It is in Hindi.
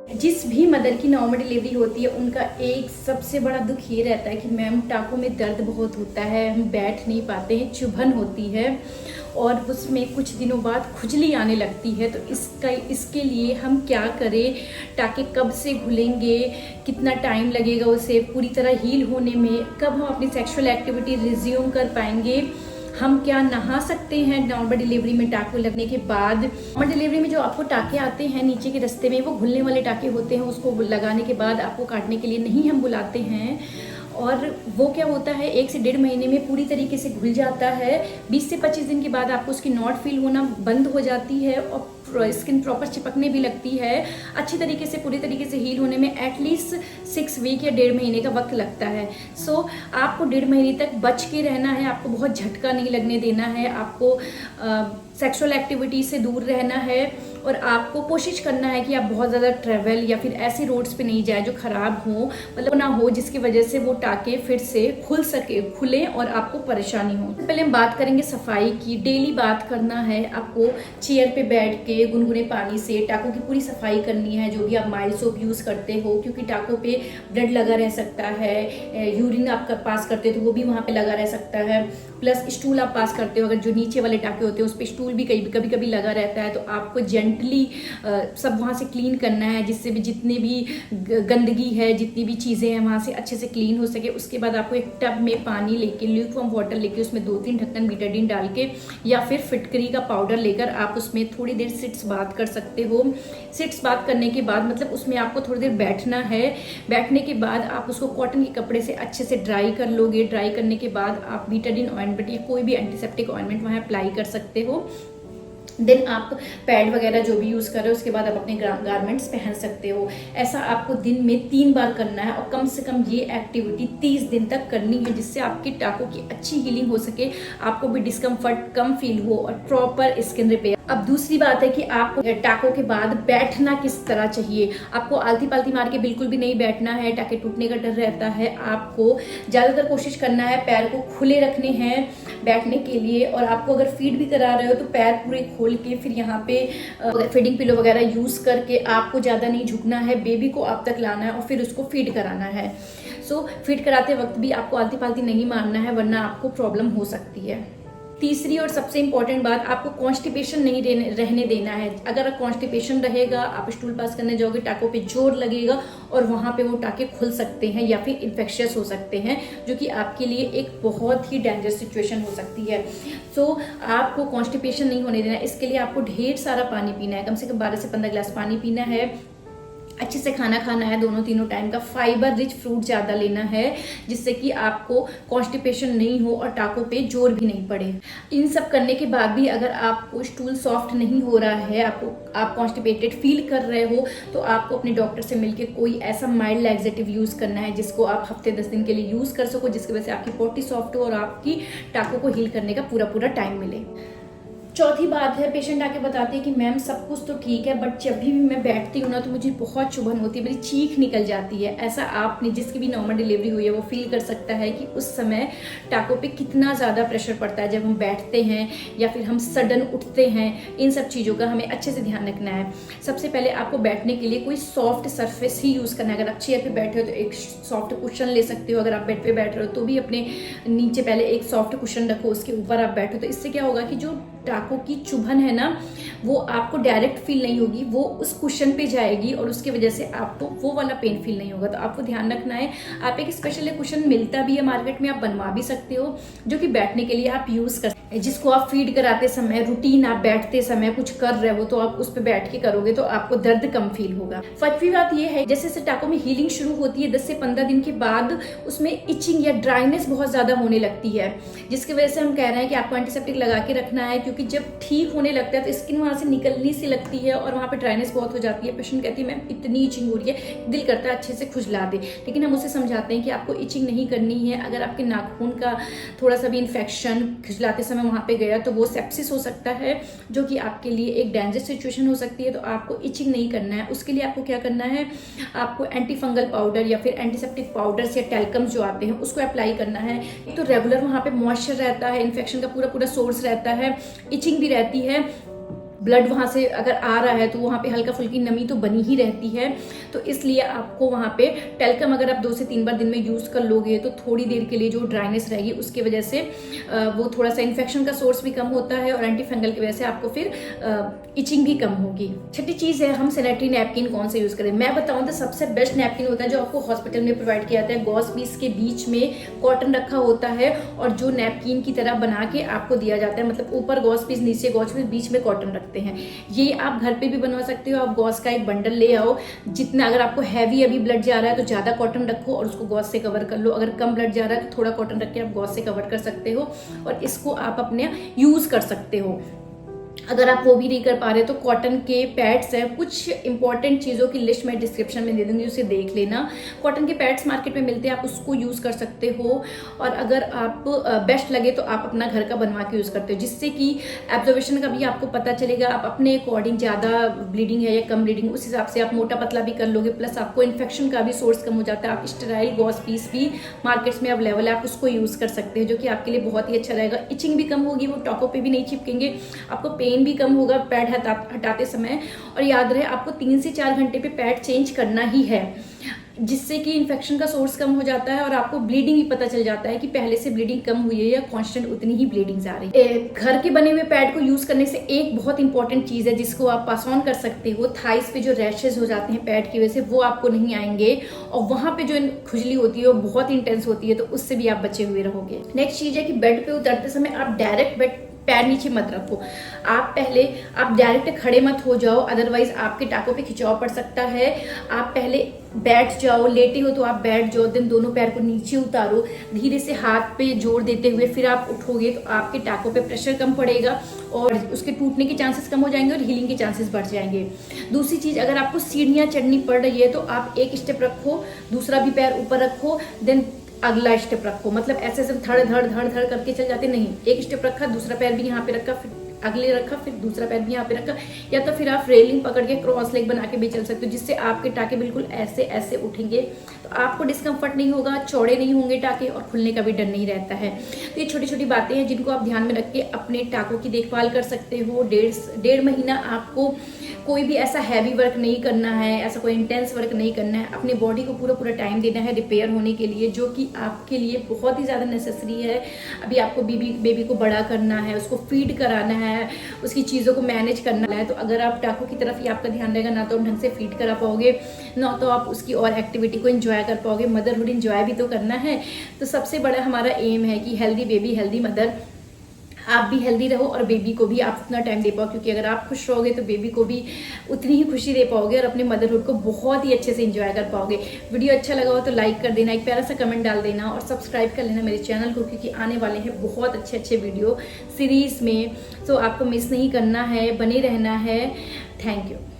जिस भी मदर की नॉर्मल डिलीवरी होती है उनका एक सबसे बड़ा दुख ये रहता है कि मैम टाँकों में दर्द बहुत होता है, हम बैठ नहीं पाते हैं, चुभन होती है और उसमें कुछ दिनों बाद खुजली आने लगती है। तो इसके लिए हम क्या करें, टाँके कब से घुलेंगे, कितना टाइम लगेगा उसे पूरी तरह हील होने में, कब हम अपनी सेक्सुअल एक्टिविटी रिज्यूम कर पाएंगे, हम क्या नहा सकते हैं नॉर्मल डिलीवरी में टाँके लगने के बाद। नॉर्मल डिलीवरी में जो आपको टाँके आते हैं नीचे के रास्ते में, वो घुलने वाले टाँके होते हैं, उसको लगाने के बाद आपको काटने के लिए नहीं हम बुलाते हैं। और वो क्या होता है 1 से 1.5 महीने में पूरी तरीके से घुल जाता है। 20 से 25 दिन के बाद आपको उसकी नॉट फील होना बंद हो जाती है और स्किन प्रॉपर चिपकने भी लगती है। अच्छी तरीके से पूरी तरीके से हील होने में एटलीस्ट 6 वीक या 1.5 महीने का वक्त लगता है। सो आपको 1.5 महीने तक बच के रहना है, आपको बहुत झटका नहीं लगने देना है, आपको सेक्सुअल एक्टिविटी से दूर रहना है और आपको कोशिश करना है कि आप बहुत ज़्यादा ट्रैवल या फिर ऐसे रोड्स पे नहीं जाए जो ख़राब हो, मतलब ना हो जिसकी वजह से वो टाँके फिर से खुले और आपको परेशानी हो। पहले हम बात करेंगे सफाई की। डेली बात करना है आपको, चेयर पे बैठ के गुनगुने पानी से टाँकों की पूरी सफाई करनी है। जो भी आप माइल्ड सोप यूज़ करते हो, क्योंकि टाँकों पे ब्लड लगा रह सकता है, यूरिन आप पास करते हो तो वो भी वहाँ पे लगा रह सकता है, प्लस स्टूल आप पास करते हो, अगर जो नीचे वाले टाँके होते हैं उस पर स्टूल भी कभी कभी लगा रहता है। तो आपको जेंटली सब वहाँ से क्लीन करना है, जिससे भी जितने भी गंदगी है, जितनी भी चीज़ें हैं वहाँ से अच्छे से क्लीन हो सके। उसके बाद आपको एक टब में पानी लेके, ल्यूकवार्म वाटर लेके, उसमें 2-3 ढक्कन बीटाडीन डाल के या फिर फिटकरी का पाउडर लेकर आप उसमें थोड़ी देर सिट्स बात कर सकते हो। सिट्स बात करने के बाद मतलब उसमें आपको थोड़ी देर बैठना है। बैठने के बाद आप उसको कॉटन के कपड़े से अच्छे से ड्राई कर लोगे। ड्राई करने के बाद आप बीटाडीन ऑइंटमेंट या कोई भी एंटीसेप्टिक ऑइंटमेंट वहाँ अप्लाई कर सकते हो। देन आप पैड वगैरह जो भी यूज़ कर रहे हो उसके बाद आप अपने गारमेंट्स पहन सकते हो। ऐसा आपको दिन में 3 बार करना है और कम से कम ये एक्टिविटी 30 दिन तक करनी है, जिससे आपकी टाँकों की अच्छी हीलिंग हो सके, आपको भी डिस्कम्फर्ट कम फील हो और प्रॉपर स्किन रिपेयर। अब दूसरी बात है कि आपको टाँकों के बाद बैठना किस तरह चाहिए। आपको आलती पालती मार के बिल्कुल भी नहीं बैठना है, टाँके टूटने का डर रहता है। आपको ज़्यादातर कोशिश करना है पैर को खुले रखने हैं बैठने के लिए, और आपको अगर फीड भी करा रहे हो तो पैर पूरे खोल के फिर यहाँ पे फीडिंग पिलो वगैरह यूज़ करके आपको ज़्यादा नहीं झुकना है, बेबी को आप तक लाना है और फिर उसको फीड कराना है। सो फीड कराते वक्त भी आपको आलती पालती नहीं मारना है, वरना आपको प्रॉब्लम हो सकती है। तीसरी और सबसे इंपॉर्टेंट बात, आपको कॉन्स्टिपेशन नहीं रहने देना है। अगर कॉन्स्टिपेशन रहेगा, आप स्टूल पास करने जाओगे, टाँकों पे जोर लगेगा और वहाँ पे वो टाँके खुल सकते हैं या फिर इन्फेक्शियस हो सकते हैं, जो कि आपके लिए एक बहुत ही डेंजरस सिचुएशन हो सकती है। सो आपको कॉन्स्टिपेशन नहीं होने देना। इसके लिए आपको ढेर सारा पानी पीना है, कम से कम 12 से 15 गिलास पानी पीना है। अच्छे से खाना खाना है, दोनों तीनों टाइम का। फाइबर रिच फ्रूट ज़्यादा लेना है, जिससे कि आपको कॉन्स्टिपेशन नहीं हो और टाँकों पे जोर भी नहीं पड़े। इन सब करने के बाद भी अगर आपको स्टूल सॉफ्ट नहीं हो रहा है, आप कॉन्स्टिपेटेड फील कर रहे हो, तो आपको अपने डॉक्टर से मिलके कोई ऐसा माइल्ड लैक्सेटिव यूज़ करना है जिसको आप हफ्ते 10 दिन के लिए यूज़ कर सको, जिसकी वजह से आपकी पॉटी सॉफ्ट हो और आपकी टाँकों को हील करने का पूरा टाइम मिले। चौथी बात है, पेशेंट आके बताते हैं कि मैम सब कुछ तो ठीक है, बट जब भी मैं बैठती हूँ ना तो मुझे बहुत चुभन होती है, मेरी चीख निकल जाती है। ऐसा आपने जिसकी भी नॉर्मल डिलीवरी हुई है वो फील कर सकता है कि उस समय टाँकों पे कितना ज़्यादा प्रेशर पड़ता है जब हम बैठते हैं या फिर हम सडन उठते हैं। इन सब चीज़ों का हमें अच्छे से ध्यान रखना है। सबसे पहले आपको बैठने के लिए कोई सॉफ्ट सरफेस ही यूज़ करना है। अगर आप चेयर पर बैठे हो तो एक सॉफ्ट कुशन ले सकते हो। अगर आप बेड पर बैठ रहे हो तो भी अपने नीचे पहले एक सॉफ्ट कुशन रखो, उसके ऊपर आप बैठो। तो इससे क्या होगा कि जो टाँकों की चुभन है ना, वो आपको डायरेक्ट फील नहीं होगी, वो उस कुशन पे जाएगी और उसकी वजह से आपको वो वाला पेन फील नहीं होगा। तो आपको ध्यान रखना है। आप एक स्पेशल कुशन मिलता भी है मार्केट में, आप बनवा भी सकते हो, जो कि बैठने के लिए आप यूज़ कर, जिसको आप फीड कराते समय, रूटीन आप बैठते समय कुछ कर रहे हो तो आप उस पर बैठ के करोगे तो आपको दर्द कम फील होगा। पांचवी बात ये है, जैसे टाँकों में हीलिंग शुरू होती है 10 से 15 दिन के बाद उसमें इचिंग या ड्राइनेस बहुत ज़्यादा होने लगती है, जिसकी वजह से हम कह रहे हैं कि आपको एंटीसेप्टिक लगा के रखना है, क्योंकि जब ठीक होने लगता है तो स्किन वहाँ से निकलनी सी लगती है और वहाँ पे ड्राइनेस बहुत हो जाती है। पेशेंट कहती है मैम इतनी इचिंग हो रही है, दिल करता है अच्छे से खुजला दे, लेकिन हम उसे समझाते हैं कि आपको इचिंग नहीं करनी है। अगर आपके नाखून का थोड़ा सा भी इन्फेक्शन खुजलाते समय वहाँ पे गया तो वो सेप्सिस हो सकता है, जो कि आपके लिए एक डेंजरस सिचुएशन हो सकती है। तो आपको इचिंग नहीं करना है। उसके लिए आपको क्या करना है, आपको एंटी फंगल पाउडर या फिर एंटीसेप्टिक पाउडर्स या टेल्कम्स जो आते हैं उसको अप्लाई करना है। तो रेगुलर वहाँ पे मॉइस्चर रहता है, इन्फेक्शन का पूरा सोर्स रहता है, इचिंग भी रहती है। ब्लड वहाँ से अगर आ रहा है तो वहाँ पे हल्का फुल्की नमी तो बनी ही रहती है। तो इसलिए आपको वहाँ पे टेल्कम अगर आप 2 से 3 बार दिन में यूज़ कर लोगे तो थोड़ी देर के लिए जो ड्राइनेस रहेगी उसकी वजह से वो थोड़ा सा इन्फेक्शन का सोर्स भी कम होता है और एंटी फंगल की वजह से आपको फिर इचिंग भी कम होगी। छठी चीज़ है हम सैनिटरी नैपकिन कौन से यूज़ करें। मैं बताऊँ तो सबसे बेस्ट नैपकिन होता है जो आपको हॉस्पिटल में प्रोवाइड किया जाता है। गॉस पीस के बीच में कॉटन रखा होता है और जो नैपकिन की तरह बना के आपको दिया जाता है, मतलब ऊपर गॉस पीस नीचे गॉस पीस बीच में कॉटन रखते हैं। ये आप घर पे भी बनवा सकते हो। आप गॉस का एक बंडल ले आओ, जितना अगर आपको हैवी अभी ब्लड जा रहा है तो ज़्यादा कॉटन रखो और उसको गॉस से कवर कर लो। अगर कम ब्लड जा रहा है तो थोड़ा कॉटन रख के आप गॉस से कवर कर सकते हो और इसको आप अपने यूज़ कर सकते हो। अगर आप वो भी नहीं कर पा रहे तो कॉटन के पैड्स हैं, कुछ इंपॉर्टेंट चीज़ों की लिस्ट मैं डिस्क्रिप्शन में दे दूंगी, उसे देख लेना। कॉटन के पैड्स मार्केट में मिलते हैं, आप उसको यूज़ कर सकते हो। और अगर आप बेस्ट लगे तो आप अपना घर का बनवा के यूज़ करते हो, जिससे कि एब्जॉर्बेशन का भी आपको पता चलेगा। आप अपने अकॉर्डिंग ज़्यादा ब्लीडिंग है या कम ब्लीडिंग, उस हिसाब से आप मोटा पतला भी कर लोगे। प्लस आपको इन्फेक्शन का भी सोर्स कम हो जाता है। आप स्टेराइल गॉस पीस भी मार्केट्स में अवेलेबल है, आप उसको यूज़ कर सकते हो, जो कि आपके लिए बहुत ही अच्छा रहेगा। इचिंग भी कम होगी, वो टॉकों पे भी नहीं चिपकेंगे, आपको पेन भी कम होगा पैड हटाते समय। और याद रहे आपको 3 से 4 घंटे पे पैड चेंज करना ही है, जिससे कि इन्फेक्शन का सोर्स कम हो जाता है और आपको ब्लीडिंग भी पता चल जाता है कि पहले से ब्लीडिंग कम हुई है या कांस्टेंट उतनी ही ब्लीडिंग आ रही है। घर के बने हुए पैड को यूज करने से एक बहुत इंपॉर्टेंट चीज है जिसको आप पास ऑन कर सकते हो। थाइस पे जो रैशेज हो जाते हैं पैड की वजह से, वो आपको नहीं आएंगे और वहां पे जो खुजली होती है वो बहुत इंटेंस होती है, तो उससे भी आप बचे हुए रहोगे। नेक्स्ट चीज है कि बेड पे उतरते समय आप डायरेक्ट बेड पैर नीचे मत रखो। आप डायरेक्ट खड़े मत हो जाओ, अदरवाइज आपके टाकों पे खिंचाव पड़ सकता है। आप पहले बैठ जाओ, लेटे हो तो आप बैठ जाओ, देन दोनों पैर को नीचे उतारो, धीरे से हाथ पे जोर देते हुए फिर आप उठोगे तो आपके टाकों पे प्रेशर कम पड़ेगा और उसके टूटने के चांसेस कम हो जाएंगे और हीलिंग के चांसेस बढ़ जाएंगे। दूसरी चीज, अगर आपको सीढ़ियां चढ़नी पड़ रही है तो आप एक स्टेप रखो, दूसरा भी पैर ऊपर रखो, देन अगला स्टेप रखो। मतलब ऐसे सब धड़ धड़ धड़ धड़ करके चल जाते नहीं, एक स्टेप रखा, दूसरा पैर भी यहाँ पे रखा, फिर अगले रखा, फिर दूसरा पैर भी यहाँ पे रखा। या तो फिर आप रेलिंग पकड़ के क्रॉस लेग बना के भी चल सकते हो, जिससे आपके टाके बिल्कुल ऐसे ऐसे उठेंगे, तो आपको डिस्कम्फर्ट नहीं होगा, चौड़े नहीं होंगे टाके और खुलने का भी डर नहीं रहता है। तो ये छोटी छोटी बातें हैं जिनको आप ध्यान में रख के अपने टाकों की देखभाल कर सकते हो। 1.5 महीना आपको कोई भी ऐसा हैवी वर्क नहीं करना है, ऐसा कोई इंटेंस वर्क नहीं करना है, अपने बॉडी को पूरा पूरा टाइम देना है रिपेयर होने के लिए, जो कि आपके लिए बहुत ही ज़्यादा नेसेसरी है। अभी आपको बेबी को बड़ा करना है, उसको फीड कराना है, उसकी चीज़ों को मैनेज करना है। तो अगर आप टाकों की तरफ ही आपका ध्यान रहेगा, ना तो ढंग से फीड करा पाओगे, ना तो आप उसकी और एक्टिविटी को एंजॉय कर पाओगे। मदरहुड एंजॉय भी तो करना है। तो सबसे बड़ा हमारा एम है कि हेल्दी बेबी हेल्दी मदर, आप भी हेल्दी रहो और बेबी को भी आप उतना टाइम दे पाओ, क्योंकि अगर आप खुश रहोगे तो बेबी को भी उतनी ही खुशी दे पाओगे और अपने मदरहुड को बहुत ही अच्छे से एंजॉय कर पाओगे। वीडियो अच्छा लगा हो तो लाइक कर देना, एक प्यारा सा कमेंट डाल देना और सब्सक्राइब कर लेना मेरे चैनल को, क्योंकि आने वाले हैं बहुत अच्छे अच्छे वीडियो सीरीज में। तो आपको मिस नहीं करना है, बने रहना है। Thank you.